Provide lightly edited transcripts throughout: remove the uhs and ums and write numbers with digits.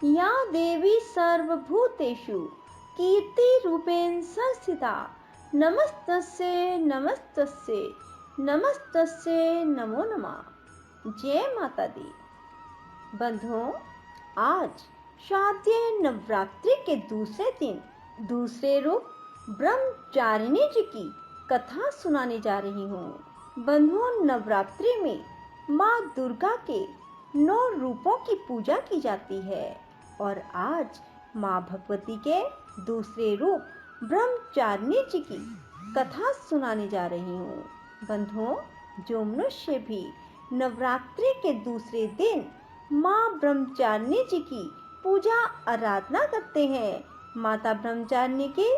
या देवी सर्वभूतेषु कीर्तिरूपेण संस्थिता नमस्तस्यै नमस्तस्यै नमस्तस्यै नमो नमः। जय माता दी। बंधुओं, आज शारदीय नवरात्रि के दूसरे दिन दूसरे रूप ब्रह्मचारिणी जी की कथा सुनाने जा रही हूँ। बंधुओं, नवरात्रि में माँ दुर्गा के 9 रूपों की पूजा की जाती है और आज माँ भगवती के दूसरे रूप ब्रह्मचारिणी जी की कथा सुनाने जा रही हूँ। बंधुओं, जो मनुष्य भी नवरात्रि के दूसरे दिन माँ ब्रह्मचारिणी जी की पूजा आराधना करते हैं, माता ब्रह्मचारिणी की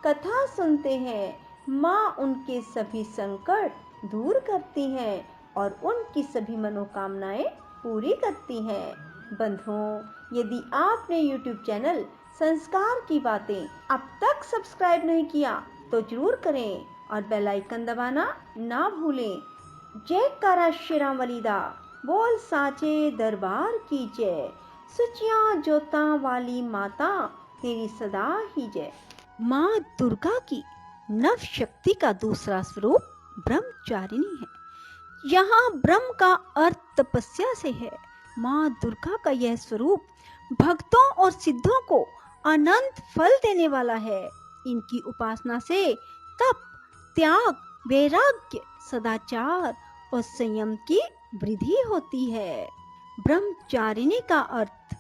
कथा सुनते हैं, माँ उनके सभी संकट दूर करती हैं और उनकी सभी मनोकामनाएं पूरी करती हैं। बंधुओं, यदि आपने YouTube चैनल संस्कार की बातें अब तक सब्सक्राइब नहीं किया तो जरूर करें और बेल आइकन दबाना ना भूलें। जयकारा श्री राम वालीदा, बोल साचे दरबार की जय। सुचियां जोता वाली माता तेरी सदा ही जय। माँ दुर्गा की नव शक्ति का दूसरा स्वरूप ब्रह्मचारिणी है। यहाँ ब्रह्म का अर्थ तपस्या से है। माँ दुर्गा का यह स्वरूप भक्तों और सिद्धों को अनंत फल देने वाला है। इनकी उपासना से तप, त्याग, वैराग्य, सदाचार और संयम की वृद्धि होती है। ब्रह्मचारिणी का अर्थ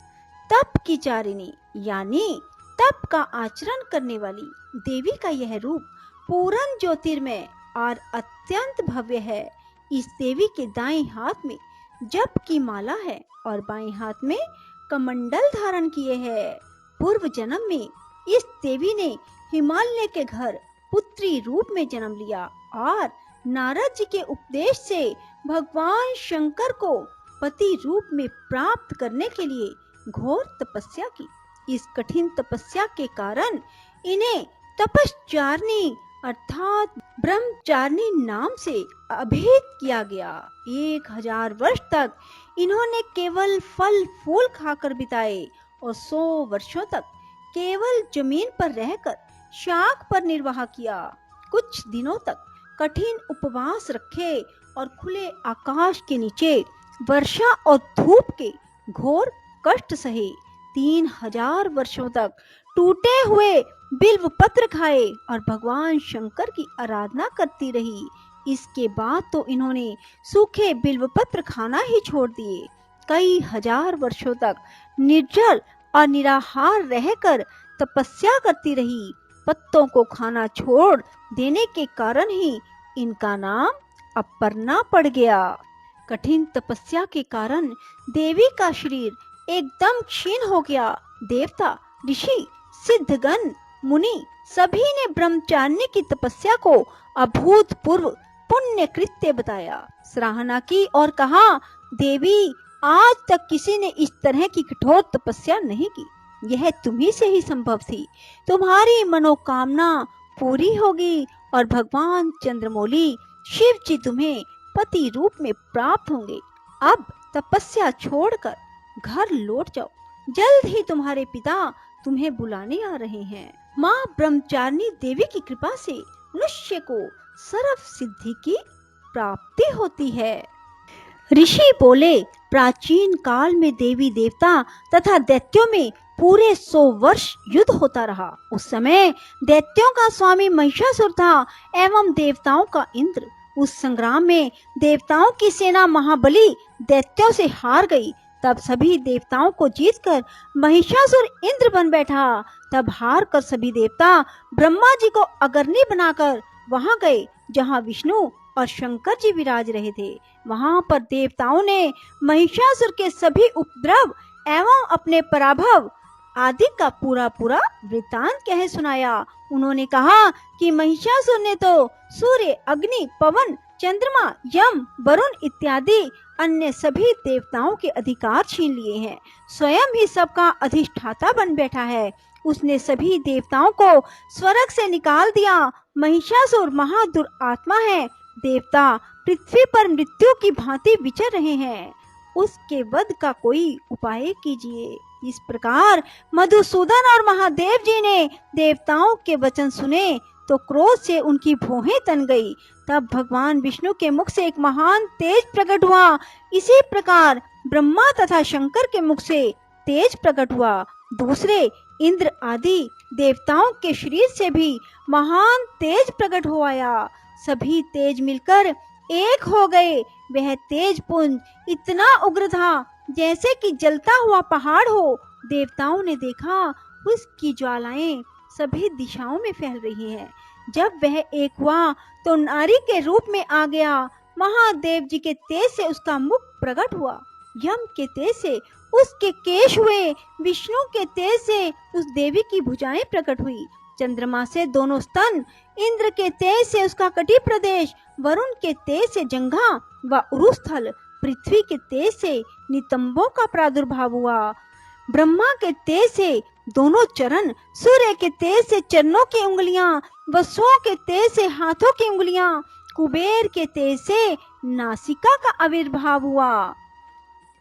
तप की चारिणी यानी तप का आचरण करने वाली देवी का यह रूप पूर्ण ज्योतिर्मय और अत्यंत भव्य है। इस देवी के दाएं हाथ में जप की माला है और बाएं हाथ में कमंडल धारण किए है। पूर्व जन्म में इस देवी ने हिमालय के घर पुत्री रूप में जन्म लिया और नारद जी के उपदेश से भगवान शंकर को पति रूप में प्राप्त करने के लिए घोर तपस्या की। इस कठिन तपस्या के कारण इन्हें तपश्चारिणी अर्थात ब्रह्मचारिणी नाम से अभिहित किया गया। 1000 वर्ष तक इन्होंने केवल फल फूल खाकर बिताए और 100 वर्षों तक केवल जमीन पर रहकर शाक पर निर्वाह किया। कुछ दिनों तक कठिन उपवास रखे और खुले आकाश के नीचे वर्षा और धूप के घोर कष्ट सहे। 3000 वर्षों तक टूटे हुए बिल्व पत्र खाए और भगवान शंकर की आराधना करती रही। इसके बाद तो इन्होंने सूखे बिल्व पत्र खाना ही छोड़ दिए। कई हजार वर्षों तक निर्जल और निराहार रहकर तपस्या करती रही। पत्तों को खाना छोड़ देने के कारण ही इनका नाम अपर्णा पड़ गया। कठिन तपस्या के कारण देवी का शरीर एकदम क्षीण हो गया। देवता, ऋषि, सिद्धगण, मुनि सभी ने ब्रह्मचारिणी की तपस्या को अभूतपूर्व पुण्य कृत्य बताया, सराहना की और कहा, देवी, आज तक किसी ने इस तरह की कठोर तपस्या नहीं की। यह तुम्ही से ही संभव थी। तुम्हारी मनोकामना पूरी होगी और भगवान चंद्रमौली शिव जी तुम्हें पति रूप में प्राप्त होंगे। अब तपस्या छोड़कर घर लौट जाओ। जल्द ही तुम्हारे पिता तुम्हें बुलाने आ रहे हैं। माँ ब्रह्मचारिणी देवी की कृपा से मनुष्य को सर्व सिद्धि की प्राप्ति होती है। ऋषि बोले, प्राचीन काल में देवी देवता तथा दैत्यों में पूरे 100 वर्ष युद्ध होता रहा। उस समय दैत्यों का स्वामी महिषासुर था एवं देवताओं का इंद्र। उस संग्राम में देवताओं की सेना महाबली दैत्यों से हार गई। तब सभी देवताओं को जीतकर महिषासुर इंद्र बन बैठा। तब हार कर सभी देवता ब्रह्मा जी को अग्रणी बनाकर वहां गए जहां विष्णु और शंकर जी विराज रहे थे। वहां पर देवताओं ने महिषासुर के सभी उपद्रव एवं अपने पराभव आदि का पूरा वृतांत कह सुनाया। उन्होंने कहा कि महिषासुर ने तो सूर्य, अग्नि, पवन, चंद्रमा, यम, वरुण इत्यादि अन्य सभी देवताओं के अधिकार छीन लिए हैं। स्वयं ही सबका अधिष्ठाता बन बैठा है। उसने सभी देवताओं को स्वर्ग से निकाल दिया। महिषासुर महादुरात्मा है। देवता पृथ्वी पर मृत्यु की भांति विचर रहे हैं। उसके वध का कोई उपाय कीजिए। इस प्रकार मधुसूदन और महादेव जी ने देवताओं के वचन सुने तो क्रोध से उनकी भौहें तन गई। तब भगवान विष्णु के मुख से एक महान तेज प्रकट हुआ। इसी प्रकार ब्रह्मा तथा शंकर के मुख से तेज प्रकट हुआ। दूसरे इंद्र आदि देवताओं के शरीर से भी महान तेज प्रकट हो आया। सभी तेज मिलकर एक हो गए। वह तेज पुंज इतना उग्र था जैसे कि जलता हुआ पहाड़ हो। देवताओं ने देखा उसकी ज्वालाएं सभी दिशाओं में फैल रही हैं। जब वह एक हुआ तो नारी के रूप में आ गया। महादेव जी के तेज से उसका मुख प्रकट हुआ। यम के तेज से उसके केश हुए। विष्णु के तेज से उस देवी की भुजाएं प्रकट हुई। चंद्रमा से दोनों स्तन, इंद्र के तेज से उसका कटी प्रदेश, वरुण के तेज से जंघा व उरुस्थल, पृथ्वी के तेज से नितंबों का प्रादुर्भाव हुआ। ब्रह्मा के तेज से दोनों चरण, सूर्य के तेज से चरणों की उंगलियां, वसुओं के तेज से हाथों की उंगलियां, कुबेर के तेज से नासिका का आविर्भाव हुआ।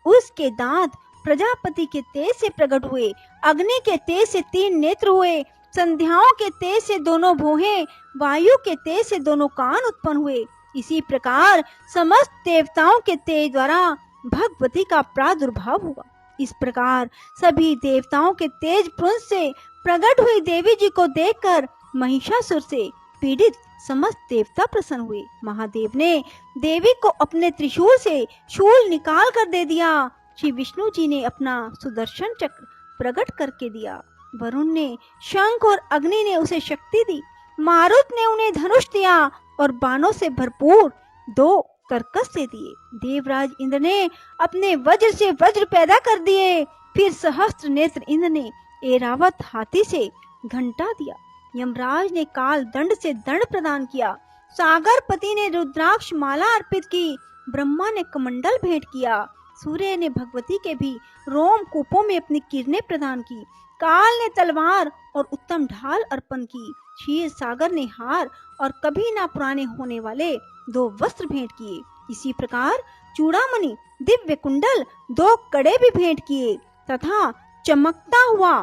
उसके दांत प्रजापति के तेज से प्रकट हुए। अग्नि के तेज से 3 नेत्र हुए। संध्याओं के तेज से दोनों भौहें, वायु के तेज से दोनों कान उत्पन्न हुए। इसी प्रकार समस्त देवताओं के तेज द्वारा भगवती का प्रादुर्भाव हुआ। इस प्रकार सभी देवताओं के तेज पुंज से प्रकट हुई देवी जी को देखकर महिषासुर से पीड़ित समस्त देवता प्रसन्न हुए। महादेव ने देवी को अपने त्रिशूल से शूल निकाल कर दे दिया। श्री विष्णु जी ने अपना सुदर्शन चक्र प्रकट करके दिया। वरुण ने शंख और अग्नि ने उसे शक्ति दी। मारुत ने उन्हें धनुष दिया और बाणों से भरपूर 2 कर्कश दे दिए। देवराज इंद्र ने अपने वज्र से वज्र पैदा कर दिए। फिर सहस्त्र नेत्र इंद्र ने ऐरावत हाथी से घंटा दिया। यमराज ने काल दंड से दंड प्रदान किया। सागरपति ने रुद्राक्ष माला अर्पित की। ब्रह्मा ने कमंडल भेंट किया। सूर्य ने भगवती के भी रोम कूपों में अपनी किरणें प्रदान की। काल ने तलवार और उत्तम ढाल अर्पण की। क्षीर सागर ने हार और कभी ना पुराने होने वाले 2 वस्त्र भेंट किए। इसी प्रकार चूड़ामणि, दिव्य कुंडल, 2 कड़े भी भेंट किए तथा चमकता हुआ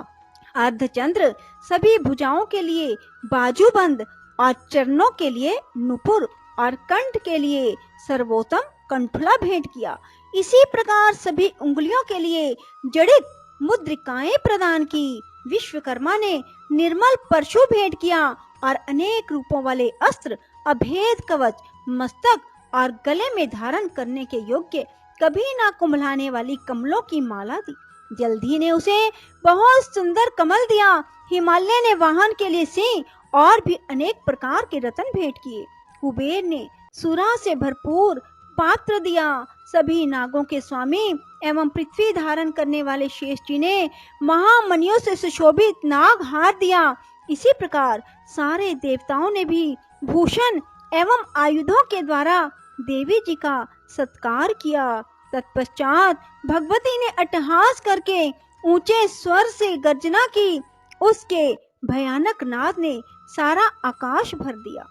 अर्धचंद्र, सभी भुजाओं के लिए बाजूबंद और चरणों के लिए नुपुर और कंठ के लिए सर्वोत्तम कंठुला भेंट किया। इसी प्रकार सभी उंगलियों के लिए जड़ित मुद्रिकाएं प्रदान की। विश्वकर्मा ने निर्मल परशु भेंट किया और अनेक रूपों वाले अस्त्र, अभेद कवच, मस्तक और गले में धारण करने के योग्य कभी ना कुम्भलाने वाली कमलों की माला दी। जल्दी ने उसे बहुत सुंदर कमल दिया। हिमालय ने वाहन के लिए सिंह और भी अनेक प्रकार के रत्न भेंट किए। कुबेर ने सुरा से भरपूर पात्र दिया। सभी नागों के स्वामी एवं पृथ्वी धारण करने वाले शेष जी ने महामणियों से सुशोभित नाग हार दिया। इसी प्रकार सारे देवताओं ने भी भूषण एवं आयुधों के द्वारा देवी जी का सत्कार किया। तत्पश्चात भगवती ने अट्टहास करके ऊंचे स्वर से गर्जना की। उसके भयानक नाद ने सारा आकाश भर दिया।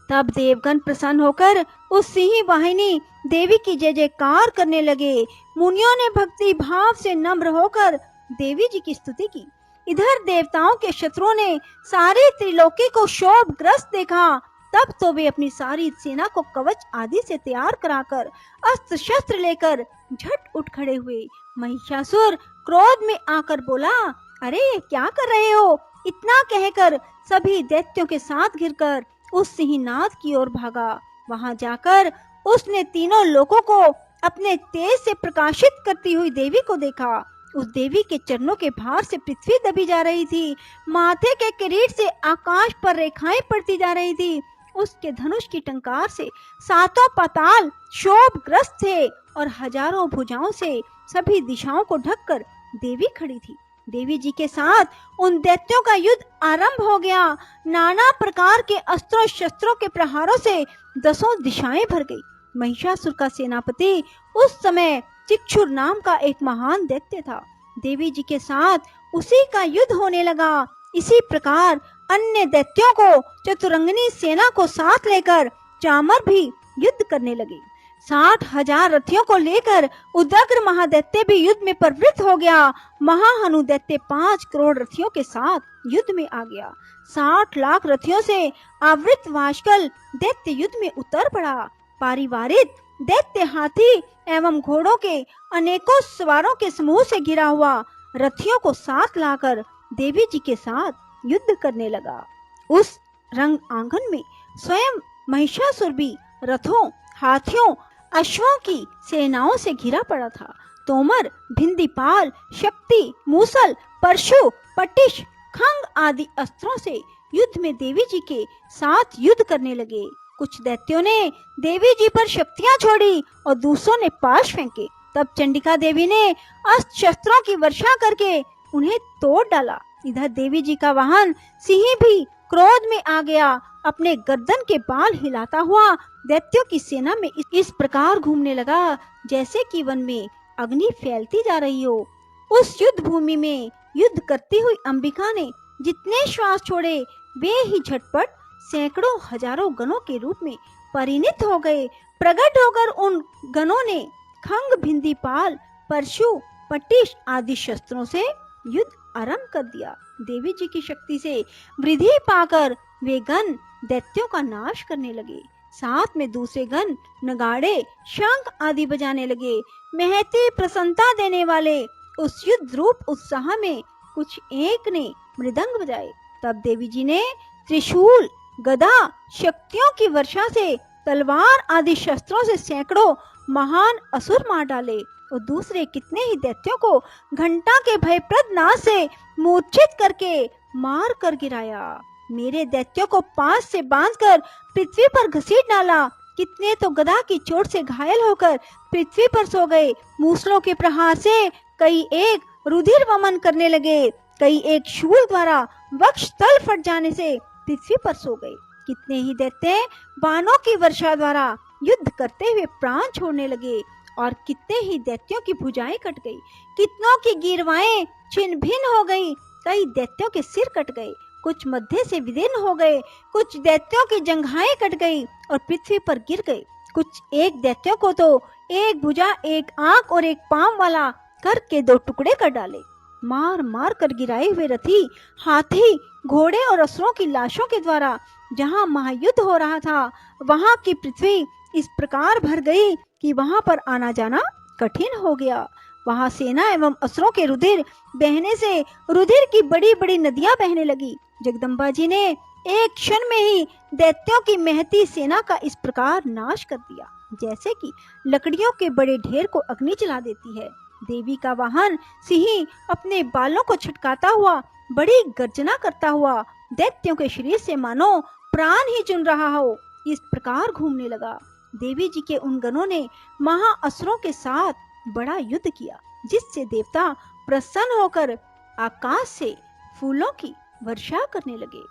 तब देवगण प्रसन्न होकर उस सिंह वाहिनी देवी की जय जयकार करने लगे। मुनियों ने भक्ति भाव से नम्र होकर देवी जी की स्तुति की। इधर देवताओं के शत्रुओं ने सारे त्रिलोकी को शोभग्रस्त देखा। तब तो वे अपनी सारी सेना को कवच आदि से तैयार कराकर अस्त्र शस्त्र लेकर झट उठ खड़े हुए। महिषासुर क्रोध में आकर बोला, अरे क्या कर रहे हो? इतना कहकर सभी दैत्यों के साथ घिरकर उस सिंहनाद की ओर भागा। वहां जाकर उसने तीनों लोकों को अपने तेज से प्रकाशित करती हुई देवी को देखा। उस देवी के चरणों के भार से पृथ्वी दबी जा रही थी। माथे के किरीट से आकाश पर रेखाएं पड़ती जा रही थी। उसके धनुष की टंकार से 7 पाताल शोभग्रस्त थे और हजारों भुजाओं से सभी दिशाओं को ढककर देवी खड़ी थी। देवी जी के साथ उन दैत्यों का युद्ध आरंभ हो गया। नाना प्रकार के अस्त्रों शस्त्रों के प्रहारों से 10 दिशाएं भर गई। महिषासुर का सेनापति उस समय चिक्षुर नाम का एक महान दैत्य था। देवी जी के साथ उसी का युद्ध होने लगा। इसी प्रकार अन्य दैत्यों को चतुरंगिनी सेना को साथ लेकर चामर भी युद्ध करने लगे। 60,000 रथियों को लेकर उदग्र महादैत्य भी युद्ध में प्रवृत्त हो गया। महाहनु दैत्य 5 करोड़ रथियों के साथ युद्ध में आ गया। 60 लाख रथियों से आवृत वाशकल दैत्य युद्ध में उतर पड़ा। पारिवारिक दैत्य हाथी एवं घोड़ों के अनेकों सवारों के समूह से घिरा हुआ रथियों को साथ लाकर देवी जी के साथ युद्ध करने लगा। उस रंग आंगन में स्वयं महिषासुर भी रथों, हाथियों, अश्वों की सेनाओं से घिरा पड़ा था। तोमर, भिंदीपाल, शक्ति, मूसल, परशु, पटिश, खंग आदि अस्त्रों से युद्ध में देवी जी के साथ युद्ध करने लगे। कुछ दैत्यों ने देवी जी पर शक्तियां छोड़ी और दूसरों ने पाश फेंके। तब चंडिका देवी ने अस्त्र शस्त्रों की वर्षा करके उन्हें तोड़ डाला। इधर देवी जी का वाहन सिंह भी क्रोध में आ गया। अपने गर्दन के बाल हिलाता हुआ दैत्यों की सेना में इस प्रकार घूमने लगा जैसे कि वन में अग्नि फैलती जा रही हो। उस युद्ध भूमि में युद्ध करती हुई अंबिका ने जितने श्वास छोड़े वे ही झटपट सैकड़ों हजारों गणों के रूप में परिणित हो गए। प्रकट होकर उन गणों ने खंग, भिंदीपाल, परशु, पटिश आदि शस्त्रों से युद्ध आरंभ कर दिया। देवी जी की शक्ति से वृद्धि पाकर वे गण दैत्यों का नाश करने लगे। साथ में दूसरे गण नगाड़े, शंख आदि बजाने लगे। महती प्रसन्नता देने वाले उस युद्ध रूप उत्साह में कुछ एक ने मृदंग बजाए। तब देवी जी ने त्रिशूल, गदा, शक्तियों की वर्षा से तलवार आदि शस्त्रों से सैकड़ों महान असुर मार डाले और दूसरे कितने ही दैत्यों को घंटा के भयप्रद नाद से मूर्छित करके मार कर गिराया। मेरे दैत्यों को पास से बांधकर पृथ्वी पर घसीट डाला। कितने तो गदा की चोट से घायल होकर पृथ्वी पर सो गए। मूसलों के प्रहार से कई एक रुधिर वमन करने लगे। कई एक शूल द्वारा वक्ष तल फट जाने से पृथ्वी पर सो गए। कितने ही दैत्य बाणों की वर्षा द्वारा युद्ध करते हुए प्राण छोड़ने लगे और कितने ही दैत्यों की भुजाएं कट गई। कितनों की गिरवाएं छिन्न भिन्न हो गई। कई दैत्यों के सिर कट गए, कुछ मध्य से विदीर्ण हो गए। कुछ दैत्यों की जंघाएं कट गई और पृथ्वी पर गिर गए। कुछ एक दैत्यों को तो एक भुजा, एक आंख और एक पांव वाला करके 2 टुकड़े कर डाले। मार मार कर गिराए हुए रथी, हाथी, घोड़े और असुरों की लाशों के द्वारा जहां महायुद्ध हो रहा था वहां की पृथ्वी इस प्रकार भर गई कि वहां पर आना जाना कठिन हो गया। वहां सेना एवं असुरों के रुधिर बहने से रुधिर की बड़ी बड़ी नदियां बहने लगी। जगदम्बा जी ने एक क्षण में ही दैत्यों की महती सेना का इस प्रकार नाश कर दिया जैसे कि लकड़ियों के बड़े ढेर को अग्नि जला देती है। देवी का वाहन सिंह अपने बालों को छटकाता हुआ बड़ी गर्जना करता हुआ दैत्यों के शरीर से मानो प्राण ही चुन रहा हो इस प्रकार घूमने लगा। देवी जी के उन गणों ने महाअसुरों के साथ बड़ा युद्ध किया जिससे देवता प्रसन्न होकर आकाश से फूलों की वर्षा करने लगे।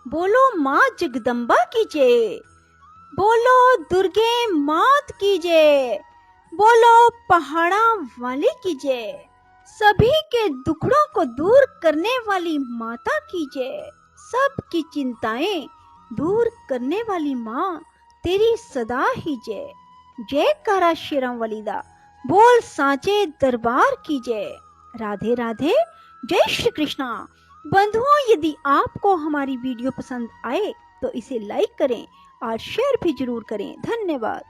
बोलो माँ जगदम्बा की जय, बोलो दुर्गे मात की जय, बोलो पहाड़ा वाली की जय, सभी के दुखड़ों को दूर करने वाली माता की जय, सबकी चिंताएं दूर करने वाली माँ तेरी सदा ही जय। जय कारा शेरम वलीदा, बोल सांचे दरबार की जय। राधे राधे, जय श्री कृष्णा। बंधुओं, यदि आपको हमारी वीडियो पसंद आए तो इसे लाइक करें और शेयर भी जरूर करें। धन्यवाद।